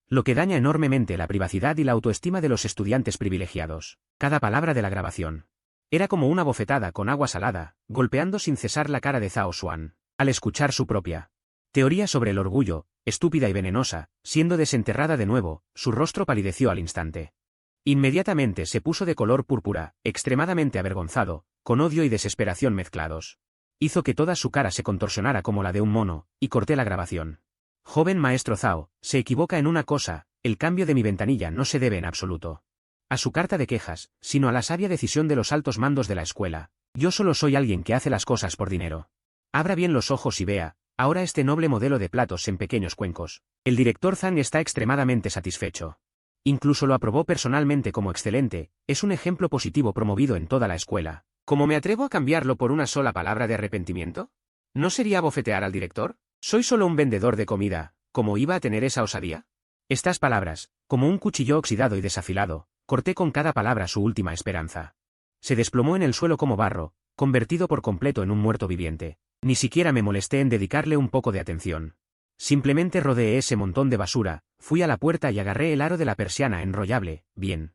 lo que daña enormemente la privacidad y la autoestima de los estudiantes privilegiados. Cada palabra de la grabación era como una bofetada con agua salada, golpeando sin cesar la cara de Zhao Xuan. Al escuchar su propia teoría sobre el orgullo, estúpida y venenosa, siendo desenterrada de nuevo, su rostro palideció al instante. Inmediatamente se puso de color púrpura, extremadamente avergonzado, con odio y desesperación mezclados. Hizo que toda su cara se contorsionara como la de un mono, y corté la grabación. Joven maestro Zhao, se equivoca en una cosa, el cambio de mi ventanilla no se debe en absoluto a su carta de quejas, sino a la sabia decisión de los altos mandos de la escuela. Yo solo soy alguien que hace las cosas por dinero. Abra bien los ojos y vea, ahora este noble modelo de platos en pequeños cuencos. El director Zhang está extremadamente satisfecho. Incluso lo aprobó personalmente como excelente, es un ejemplo positivo promovido en toda la escuela. ¿Cómo me atrevo a cambiarlo por una sola palabra de arrepentimiento? ¿No sería bofetear al director? Soy solo un vendedor de comida, ¿cómo iba a tener esa osadía? Estas palabras, como un cuchillo oxidado y desafilado, corté con cada palabra su última esperanza. Se desplomó en el suelo como barro, convertido por completo en un muerto viviente. Ni siquiera me molesté en dedicarle un poco de atención. Simplemente rodeé ese montón de basura, fui a la puerta y agarré el aro de la persiana enrollable, bien.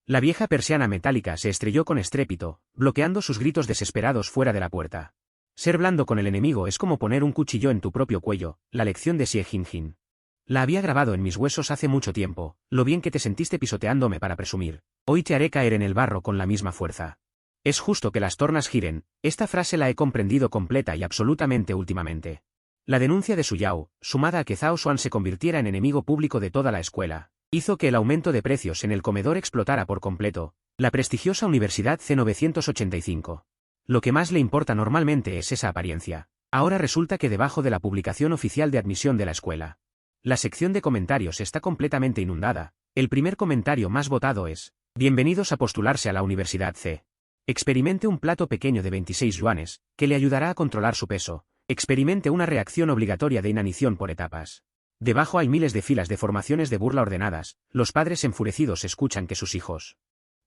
La vieja persiana metálica se estrelló con estrépito, bloqueando sus gritos desesperados fuera de la puerta. Ser blando con el enemigo es como poner un cuchillo en tu propio cuello, la lección de Xie Jinjin. La había grabado en mis huesos hace mucho tiempo, lo bien que te sentiste pisoteándome para presumir. Hoy te haré caer en el barro con la misma fuerza. Es justo que las tornas giren, esta frase la he comprendido completa y absolutamente últimamente. La denuncia de Su Yao, sumada a que Zhao Xuan se convirtiera en enemigo público de toda la escuela, hizo que el aumento de precios en el comedor explotara por completo. La prestigiosa Universidad C985. Lo que más le importa normalmente es esa apariencia. Ahora resulta que debajo de la publicación oficial de admisión de la escuela, la sección de comentarios está completamente inundada. El primer comentario más votado es: bienvenidos a postularse a la Universidad C. Experimente un plato pequeño de 26 yuanes, que le ayudará a controlar su peso. Experimente una reacción obligatoria de inanición por etapas. Debajo hay miles de filas de formaciones de burla ordenadas. Los padres enfurecidos escuchan que sus hijos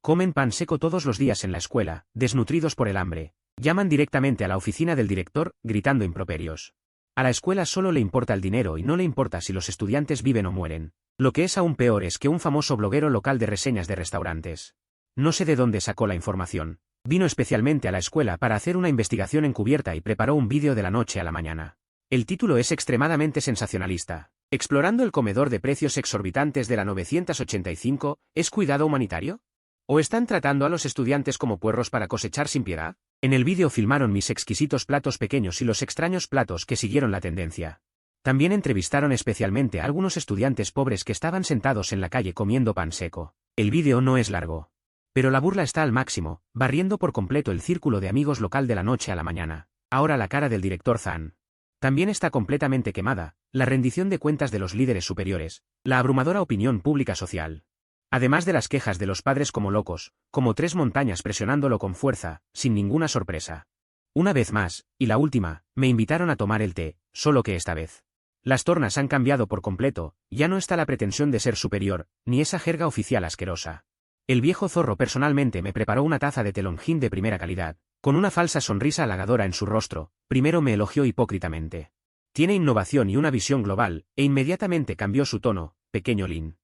comen pan seco todos los días en la escuela, desnutridos por el hambre. Llaman directamente a la oficina del director, gritando improperios. A la escuela solo le importa el dinero y no le importa si los estudiantes viven o mueren. Lo que es aún peor es que un famoso bloguero local de reseñas de restaurantes, no sé de dónde sacó la información, vino especialmente a la escuela para hacer una investigación encubierta y preparó un vídeo de la noche a la mañana. El título es extremadamente sensacionalista. ¿Explorando el comedor de precios exorbitantes de la 985, es cuidado humanitario? ¿O están tratando a los estudiantes como puerros para cosechar sin piedad? En el vídeo filmaron mis exquisitos platos pequeños y los extraños platos que siguieron la tendencia. También entrevistaron especialmente a algunos estudiantes pobres que estaban sentados en la calle comiendo pan seco. El vídeo no es largo, pero la burla está al máximo, barriendo por completo el círculo de amigos local de la noche a la mañana. Ahora la cara del director Zhang también está completamente quemada, la rendición de cuentas de los líderes superiores, la abrumadora opinión pública social. Además de las quejas de los padres como locos, como 3 montañas presionándolo con fuerza, sin ninguna sorpresa. Una vez más, y la última, me invitaron a tomar el té, solo que esta vez las tornas han cambiado por completo, ya no está la pretensión de ser superior, ni esa jerga oficial asquerosa. El viejo zorro personalmente me preparó una taza de té Longjing de primera calidad, con una falsa sonrisa halagadora en su rostro. Primero me elogió hipócritamente. Tiene innovación y una visión global, e inmediatamente cambió su tono: pequeño Lin.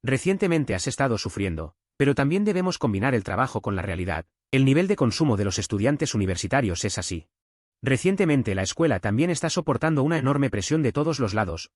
Recientemente has estado sufriendo, pero también debemos combinar el trabajo con la realidad. El nivel de consumo de los estudiantes universitarios es así. Recientemente la escuela también está soportando una enorme presión de todos los lados,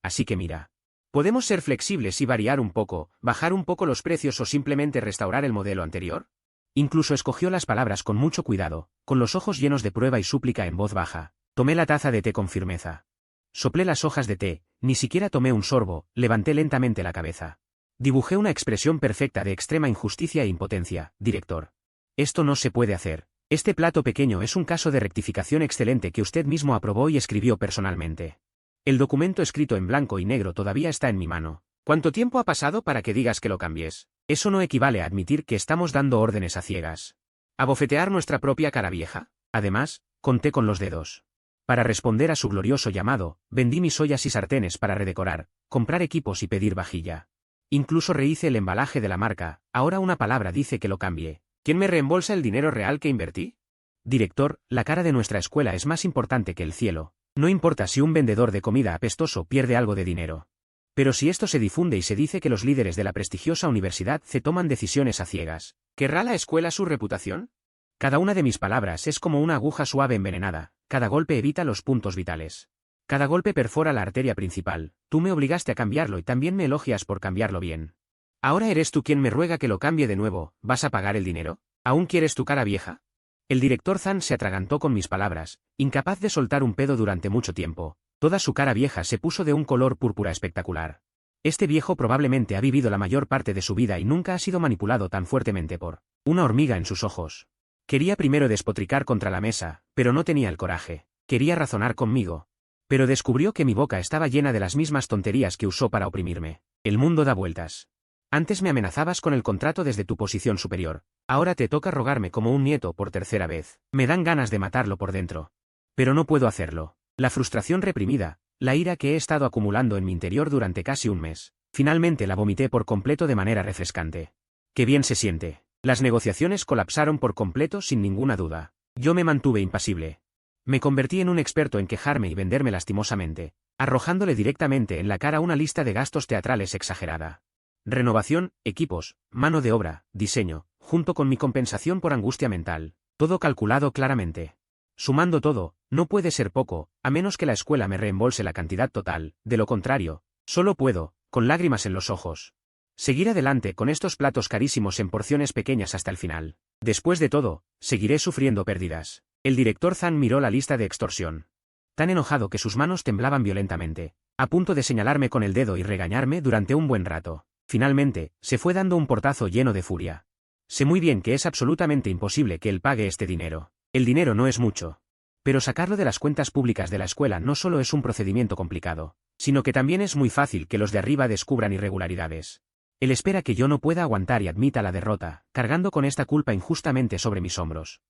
así que mira. ¿Podemos ser flexibles y variar un poco, bajar un poco los precios o simplemente restaurar el modelo anterior? Incluso escogió las palabras con mucho cuidado, con los ojos llenos de prueba y súplica en voz baja. Tomé la taza de té con firmeza. Soplé las hojas de té, ni siquiera tomé un sorbo, levanté lentamente la cabeza. Dibujé una expresión perfecta de extrema injusticia e impotencia, director. Esto no se puede hacer. Este plato pequeño es un caso de rectificación excelente que usted mismo aprobó y escribió personalmente. El documento escrito en blanco y negro todavía está en mi mano. ¿Cuánto tiempo ha pasado para que digas que lo cambies? Eso no equivale a admitir que estamos dando órdenes a ciegas. ¿Abofetear nuestra propia cara vieja? Además, conté con los dedos. Para responder a su glorioso llamado, vendí mis ollas y sartenes para redecorar, comprar equipos y pedir vajilla. Incluso rehice el embalaje de la marca, ahora una palabra dice que lo cambie. ¿Quién me reembolsa el dinero real que invertí? Director, la cara de nuestra escuela es más importante que el cielo. No importa si un vendedor de comida apestoso pierde algo de dinero. Pero si esto se difunde y se dice que los líderes de la prestigiosa universidad se toman decisiones a ciegas, ¿querrá la escuela su reputación? Cada una de mis palabras es como una aguja suave envenenada, cada golpe evita los puntos vitales. Cada golpe perfora la arteria principal, tú me obligaste a cambiarlo y también me elogias por cambiarlo bien. Ahora eres tú quien me ruega que lo cambie de nuevo, ¿vas a pagar el dinero? ¿Aún quieres tu cara vieja? El director Zhang se atragantó con mis palabras, incapaz de soltar un pedo durante mucho tiempo. Toda su cara vieja se puso de un color púrpura espectacular. Este viejo probablemente ha vivido la mayor parte de su vida y nunca ha sido manipulado tan fuertemente por una hormiga en sus ojos. Quería primero despotricar contra la mesa, pero no tenía el coraje. Quería razonar conmigo. Pero descubrió que mi boca estaba llena de las mismas tonterías que usó para oprimirme. El mundo da vueltas. Antes me amenazabas con el contrato desde tu posición superior. Ahora te toca rogarme como un nieto por tercera vez. Me dan ganas de matarlo por dentro. Pero no puedo hacerlo. La frustración reprimida, la ira que he estado acumulando en mi interior durante casi un mes, finalmente la vomité por completo de manera refrescante. Qué bien se siente. Las negociaciones colapsaron por completo sin ninguna duda. Yo me mantuve impasible. Me convertí en un experto en quejarme y venderme lastimosamente, arrojándole directamente en la cara una lista de gastos teatrales exagerada. Renovación, equipos, mano de obra, diseño, junto con mi compensación por angustia mental, todo calculado claramente. Sumando todo, no puede ser poco, a menos que la escuela me reembolse la cantidad total, de lo contrario, solo puedo, con lágrimas en los ojos, seguir adelante con estos platos carísimos en porciones pequeñas hasta el final. Después de todo, seguiré sufriendo pérdidas. El director Zhang miró la lista de extorsión. Tan enojado que sus manos temblaban violentamente, a punto de señalarme con el dedo y regañarme durante un buen rato. Finalmente, se fue dando un portazo lleno de furia. Sé muy bien que es absolutamente imposible que él pague este dinero. El dinero no es mucho. Pero sacarlo de las cuentas públicas de la escuela no solo es un procedimiento complicado, sino que también es muy fácil que los de arriba descubran irregularidades. Él espera que yo no pueda aguantar y admita la derrota, cargando con esta culpa injustamente sobre mis hombros.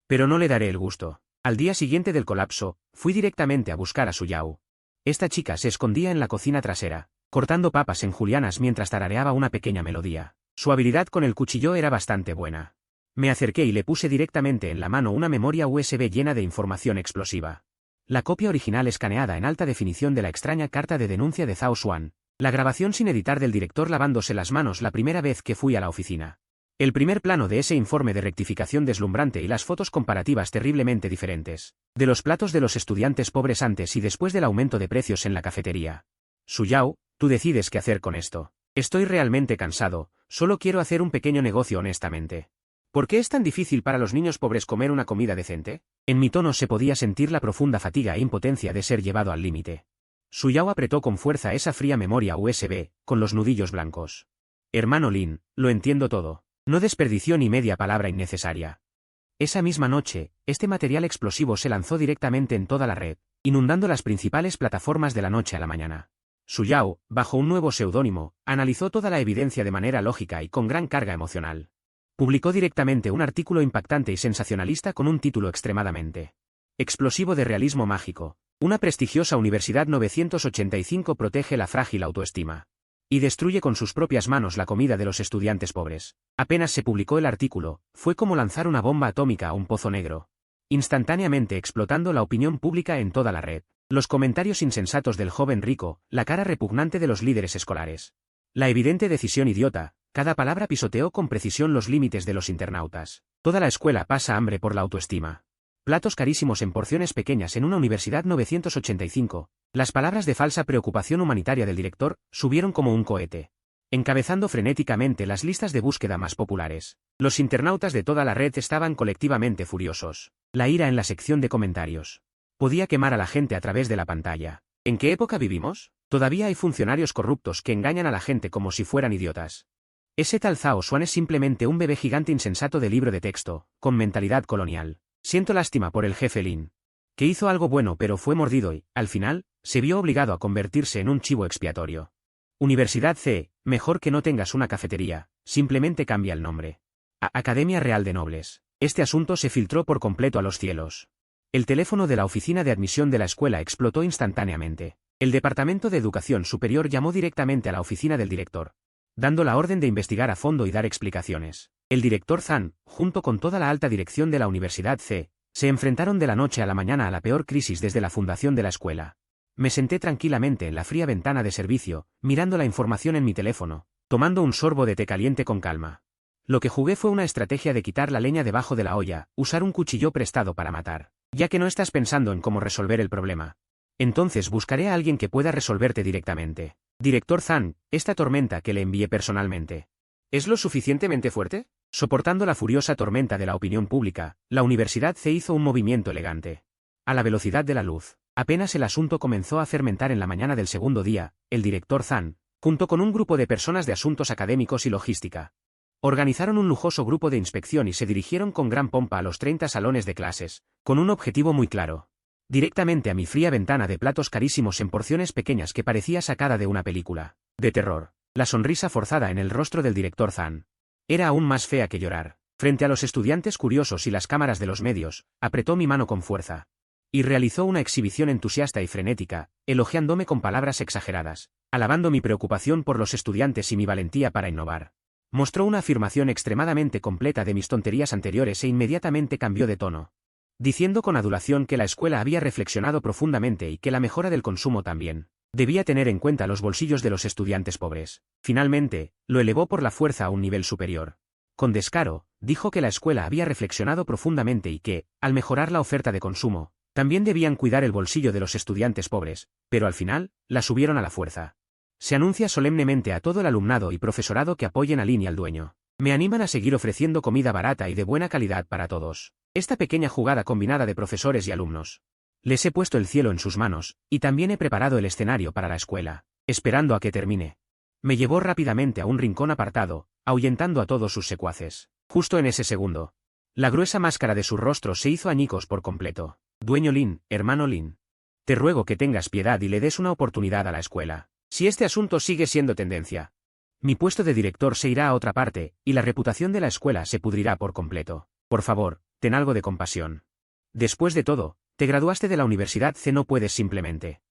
Pero no le daré el gusto. Al día siguiente del colapso, fui directamente a buscar a Su Yao. Esta chica se escondía en la cocina trasera, cortando papas en julianas mientras tarareaba una pequeña melodía. Su habilidad con el cuchillo era bastante buena. Me acerqué y le puse directamente en la mano una memoria USB llena de información explosiva. La copia original escaneada en alta definición de la extraña carta de denuncia de Zhao Xuan. La grabación sin editar del director lavándose las manos la primera vez que fui a la oficina. El primer plano de ese informe de rectificación deslumbrante y las fotos comparativas terriblemente diferentes. De los platos de los estudiantes pobres antes y después del aumento de precios en la cafetería. Su Yao, tú decides qué hacer con esto. Estoy realmente cansado, solo quiero hacer un pequeño negocio honestamente. ¿Por qué es tan difícil para los niños pobres comer una comida decente? En mi tono se podía sentir la profunda fatiga e impotencia de ser llevado al límite. Su Yao apretó con fuerza esa fría memoria USB, con los nudillos blancos. Hermano Lin, lo entiendo todo. No desperdició ni media palabra innecesaria. Esa misma noche, este material explosivo se lanzó directamente en toda la red, inundando las principales plataformas de la noche a la mañana. Su Yao, bajo un nuevo seudónimo, analizó toda la evidencia de manera lógica y con gran carga emocional. Publicó directamente un artículo impactante y sensacionalista con un título extremadamente explosivo de realismo mágico. Una prestigiosa Universidad 985 protege la frágil autoestima. Y destruye con sus propias manos la comida de los estudiantes pobres. Apenas se publicó el artículo, fue como lanzar una bomba atómica a un pozo negro. Instantáneamente explotando la opinión pública en toda la red. Los comentarios insensatos del joven rico, la cara repugnante de los líderes escolares. La evidente decisión idiota, cada palabra pisoteó con precisión los límites de los internautas. Toda la escuela pasa hambre por la autoestima. platos carísimos en porciones pequeñas en una universidad 985, las palabras de falsa preocupación humanitaria del director subieron como un cohete, encabezando frenéticamente las listas de búsqueda más populares. Los internautas de toda la red estaban colectivamente furiosos. La ira en la sección de comentarios. Podía quemar a la gente a través de la pantalla. ¿En qué época vivimos? Todavía hay funcionarios corruptos que engañan a la gente como si fueran idiotas. Ese tal Zhao Xuan es simplemente un bebé gigante insensato de libro de texto, con mentalidad colonial. Siento lástima por el jefe Lin, que hizo algo bueno pero fue mordido y, al final, se vio obligado a convertirse en un chivo expiatorio. Universidad C, mejor que no tengas una cafetería, simplemente cambia el nombre. Academia Real de Nobles. Este asunto se filtró por completo a los cielos. El teléfono de la oficina de admisión de la escuela explotó instantáneamente. El Departamento de Educación Superior llamó directamente a la oficina del director, dando la orden de investigar a fondo y dar explicaciones. El director Zhang, junto con toda la alta dirección de la Universidad C, se enfrentaron de la noche a la mañana a la peor crisis desde la fundación de la escuela. Me senté tranquilamente en la fría ventana de servicio, mirando la información en mi teléfono, tomando un sorbo de té caliente con calma. Lo que jugué fue una estrategia de quitar la leña debajo de la olla, usar un cuchillo prestado para matar. Ya que no estás pensando en cómo resolver el problema, entonces buscaré a alguien que pueda resolverte directamente. Director Zhang, esta tormenta que le envié personalmente, ¿es lo suficientemente fuerte? Soportando la furiosa tormenta de la opinión pública, la Universidad C hizo un movimiento elegante. A la velocidad de la luz. Apenas el asunto comenzó a fermentar en la mañana del segundo día, el director Zhang, junto con un grupo de personas de asuntos académicos y logística, organizaron un lujoso grupo de inspección y se dirigieron con gran pompa a los 30 salones de clases, con un objetivo muy claro. Directamente a mi fría ventana de platos carísimos en porciones pequeñas que parecía sacada de una película de terror. La sonrisa forzada en el rostro del director Zhang era aún más fea que llorar. Frente a los estudiantes curiosos y las cámaras de los medios, apretó mi mano con fuerza y realizó una exhibición entusiasta y frenética, elogiándome con palabras exageradas, alabando mi preocupación por los estudiantes y mi valentía para innovar. Mostró una afirmación extremadamente completa de mis tonterías anteriores e inmediatamente cambió de tono, diciendo con adulación que la escuela había reflexionado profundamente y que la mejora del consumo también debía tener en cuenta los bolsillos de los estudiantes pobres. Finalmente, lo elevó por la fuerza a un nivel superior. Con descaro, dijo que la escuela había reflexionado profundamente y que, al mejorar la oferta de consumo, también debían cuidar el bolsillo de los estudiantes pobres, pero al final, la subieron a la fuerza. Se anuncia solemnemente a todo el alumnado y profesorado que apoyen a Lin y al dueño. Me animan a seguir ofreciendo comida barata y de buena calidad para todos. Esta pequeña jugada combinada de profesores y alumnos. Les he puesto el cielo en sus manos, y también he preparado el escenario para la escuela, esperando a que termine. Me llevó rápidamente a un rincón apartado, ahuyentando a todos sus secuaces. Justo en ese segundo, la gruesa máscara de su rostro se hizo añicos por completo. Dueño Lin, hermano Lin, te ruego que tengas piedad y le des una oportunidad a la escuela. Si este asunto sigue siendo tendencia, mi puesto de director se irá a otra parte, y la reputación de la escuela se pudrirá por completo. Por favor, ten algo de compasión. Después de todo, te graduaste de la Universidad C, no puedes simplemente